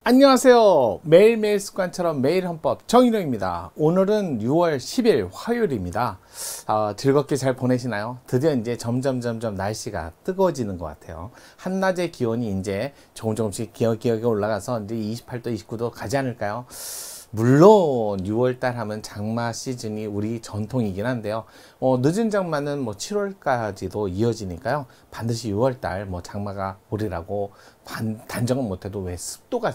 안녕하세요. 매일매일 습관처럼 매일 헌법 정인호입니다. 오늘은 6월 10일 화요일입니다. 즐겁게 잘 보내시나요? 드디어 이제 점점 날씨가 뜨거워지는 것 같아요. 한낮의 기온이 이제 조금씩 기어기어 올라가서 이제 28도, 29도 가지 않을까요? 물론 6월달 하면 장마 시즌이 우리 전통이긴 한데요. 늦은 장마는 뭐 7월까지도 이어지니까요. 반드시 6월달 뭐 장마가 오리라고 단정은 못해도 왜 습도가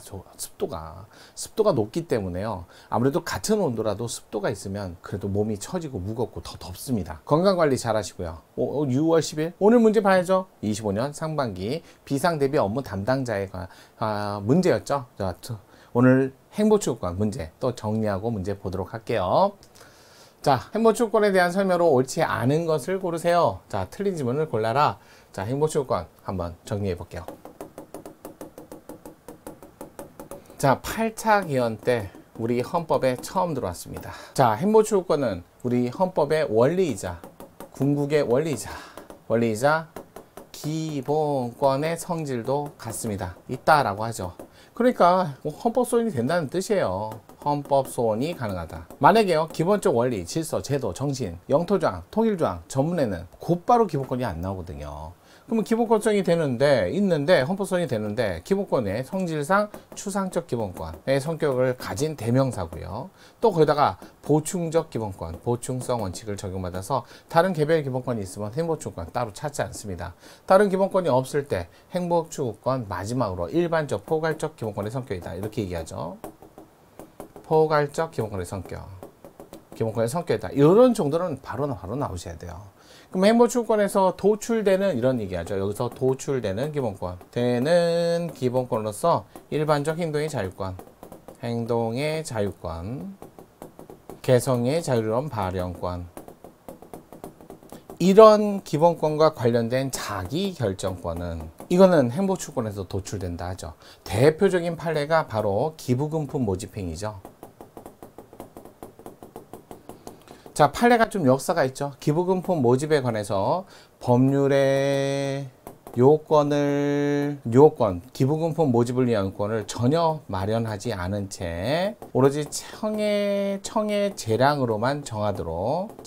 높기 때문에요. 아무래도 같은 온도라도 습도가 있으면 그래도 몸이 처지고 무겁고 더 덥습니다. 건강관리 잘 하시고요. 6월 10일 오늘 문제 봐야죠. 25년 상반기 비상대비 업무 담당자의 문제였죠. 오늘 행보추구권 문제 또 정리하고 문제 보도록 할게요. 자, 행보추구권에 대한 설명으로 옳지 않은 것을 고르세요. 자, 틀린 지문을 골라라. 자, 행보추구권 한번 정리해 볼게요. 자, 8차 개헌 때 우리 헌법에 처음 들어왔습니다. 자, 행보추구권은 우리 헌법의 원리이자 궁극의 원리이자 기본권의 성질도 같습니다. 있다라고 하죠. 그러니까 헌법 소원이 된다는 뜻이에요. 헌법 소원이 가능하다. 만약에요, 기본적 원리, 질서, 제도, 정신, 영토조항, 통일조항 전문에는 곧바로 기본권이 안 나오거든요. 그러면 기본권성이 있는데 헌법소원이 되는데 기본권의 성질상 추상적 기본권의 성격을 가진 대명사고요. 또 거기다가 보충적 기본권, 보충성 원칙을 적용받아서 다른 개별 기본권이 있으면 행복추구권 따로 찾지 않습니다. 다른 기본권이 없을 때 행복추구권 마지막으로 일반적 포괄적 기본권의 성격이다. 이렇게 얘기하죠. 포괄적 기본권의 성격이다. 이런 정도는 바로 나오셔야 돼요. 그럼 행복추구권에서 도출되는 이런 얘기하죠. 여기서 도출되는 기본권. 되는 기본권으로서 일반적 행동의 자유권, 개성의 자유로운 발현권. 이런 기본권과 관련된 자기 결정권은 이거는 행복추구권에서 도출된다 하죠. 대표적인 판례가 바로 기부금품 모집행위죠. 자, 판례가 좀 역사가 있죠. 기부금품 모집에 관해서 법률의 기부금품 모집을 위한 요건을 전혀 마련하지 않은 채 오로지 청의 재량으로만 정하도록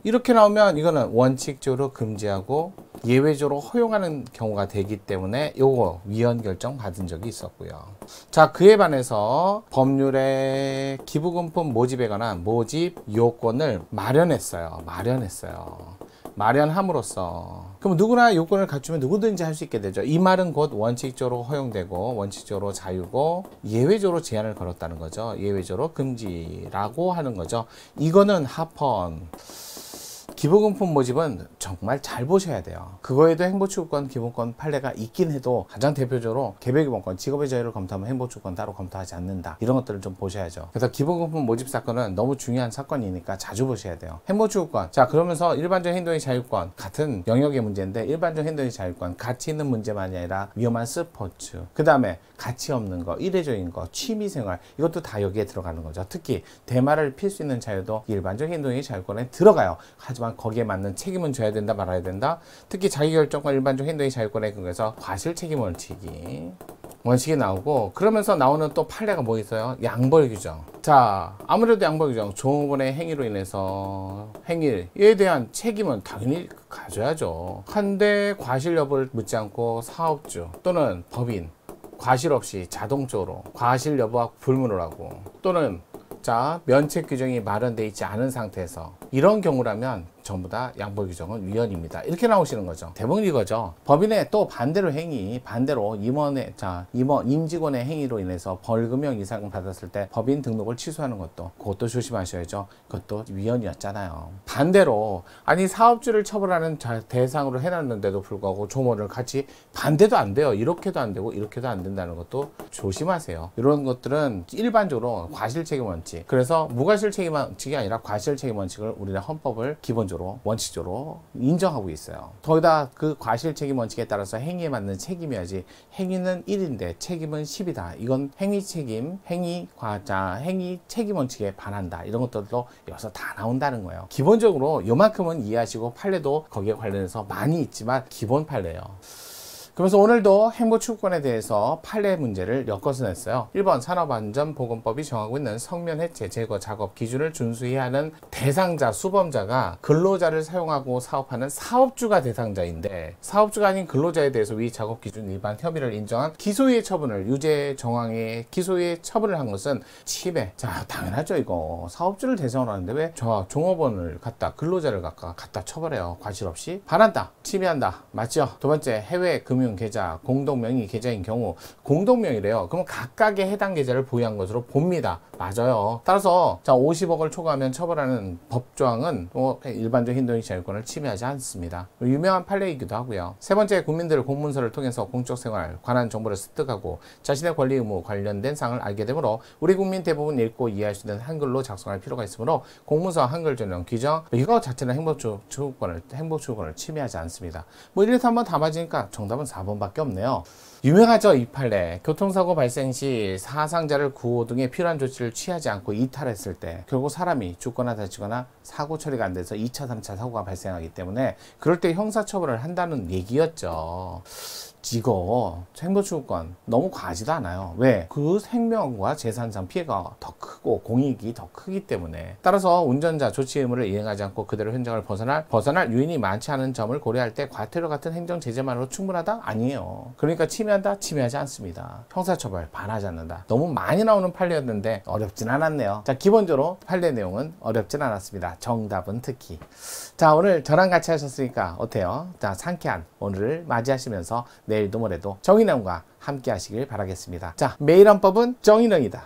이렇게 나오면 이거는 원칙적으로 금지하고 예외적으로 허용하는 경우가 되기 때문에 요거 위헌 결정 받은 적이 있었고요. 자, 그에 반해서 법률의 기부금품 모집에 관한 모집 요건을 마련함으로써 그럼 누구나 요건을 갖추면 누구든지 할 수 있게 되죠. 이 말은 곧 원칙적으로 허용되고 원칙적으로 자유고 예외적으로 제한을 걸었다는 거죠. 예외적으로 금지라고 하는 거죠. 이거는 합헌. 기부금품 모집은 정말 잘 보셔야 돼요. 그거에도 행복추구권 기본권 판례가 있긴 해도 가장 대표적으로 개별기본권, 직업의 자유를 검토하면 행복추구권 따로 검토하지 않는다. 이런 것들을 좀 보셔야죠. 그래서 기부금품 모집 사건은 너무 중요한 사건이니까 자주 보셔야 돼요. 행복추구권. 자, 그러면서 일반적 행동의 자유권 같은 영역의 문제인데 일반적 행동의 자유권 가치 있는 문제만이 아니라 위험한 스포츠, 그 다음에 가치 없는 거, 이례적인 거, 취미생활 이것도 다 여기에 들어가는 거죠. 특히 대마를 필 수 있는 자유도 일반적 행동의 자유권에 들어가요. 하지만 거기에 맞는 책임은 져야 된다, 말아야 된다. 특히 자기결정권 일반적 행동의 자유권에 근거해서 과실 책임 원칙이 나오고, 그러면서 나오는 또 판례가 뭐 있어요? 양벌 규정. 자, 아무래도 양벌 규정, 종업원의 행위로 인해서 행위에 대한 책임은 당연히 가져야죠. 한데 과실 여부를 묻지 않고 사업주 또는 법인 과실 없이 자동적으로 과실 여부와 불문을 하고, 또는 자, 면책 규정이 마련되어 있지 않은 상태에서 이런 경우라면 전부 다 양벌 규정은 위헌입니다. 이렇게 나오시는 거죠. 대부분 이거죠. 법인의 또 반대로 임직원의 행위로 인해서 벌금형 이상을 받았을 때 법인 등록을 취소하는 그것도 조심하셔야죠. 그것도 위헌이었잖아요. 반대로 사업주를 처벌하는 대상으로 해놨는데도 불구하고 조모를 같이 반대도 안 돼요. 이렇게도 안 되고 이렇게도 안 된다는 것도 조심하세요. 이런 것들은 일반적으로 과실책임 원칙, 그래서 무과실 책임 원칙이 아니라 과실 책임 원칙을 우리나라 헌법을 원칙적으로 인정하고 있어요. 거기다 그 과실 책임 원칙에 따라서 행위에 맞는 책임이야지 행위는 1인데 책임은 10이다. 이건 행위 책임 원칙에 반한다. 이런 것들도 여기서 다 나온다는 거예요. 기본적으로 요만큼은 이해하시고 판례도 거기에 관련해서 많이 있지만 기본 판례예요. 그래서 오늘도 행보추구권에 대해서 판례 문제를 엮어서 냈어요. 1번 산업안전보건법이 정하고 있는 성면 해체 제거 작업 기준을 준수해야 하는 대상자 수범자가 근로자를 사용하고 사업하는 사업주가 대상자인데, 사업주가 아닌 근로자에 대해서 위 작업 기준 위반 혐의를 인정한 기소유예 처분을 유죄 정황에 기소유예 처분을 한 것은 침해. 자, 당연하죠. 이거 사업주를 대상으로 하는데 왜 저 종업원을 갖다 근로자를 갖다 처벌해요. 과실 없이. 반한다, 침해한다, 맞죠? 두 번째, 해외 금융 계좌 공동명의 계좌인 경우, 공동명의래요. 그럼 각각의 해당 계좌를 보유한 것으로 봅니다. 맞아요. 따라서 자 50억을 초과하면 처벌하는 법조항은 일반적 hin동자유권을 침해하지 않습니다. 유명한 판례이기도 하고요. 세 번째, 국민들 공문서를 통해서 공적생활 관한 정보를 습득하고 자신의 권리 의무 관련된 사항을 알게 되므로 우리 국민 대부분 읽고 이해할 수 있는 한글로 작성할 필요가 있으므로 공문서 한글 전용 규정, 이거 자체는 행복추구권을 침해하지 않습니다. 뭐 이래서 한번 다 맞으니까 정답은 4번밖에 없네요. 유명하죠, 이 판례. 교통사고 발생 시 사상자를 구호 등의 필요한 조치를 취하지 않고 이탈했을 때 결국 사람이 죽거나 다치거나 사고 처리가 안 돼서 2차, 3차 사고가 발생하기 때문에 그럴 때 형사처벌을 한다는 얘기였죠. 이거 행보추구권 너무 과하지도 않아요. 왜? 그 생명과 재산상 피해가 더 크고 공익이 더 크기 때문에. 따라서 운전자 조치 의무를 이행하지 않고 그대로 현장을 벗어날 요인이 많지 않은 점을 고려할 때 과태료 같은 행정 제재만으로 충분하다? 아니에요. 그러니까 침해한다? 침해하지 않습니다. 형사처벌 반하지 않는다. 너무 많이 나오는 판례였는데 어렵진 않았네요. 자, 기본적으로 판례 내용은 어렵진 않았습니다. 정답은 특히. 자, 오늘 저랑 같이 하셨으니까 어때요? 자, 상쾌한 오늘을 맞이하시면서 내일도 모레도 정의능과 함께 하시길 바라겠습니다. 자, 매일 한법은 정의능이다.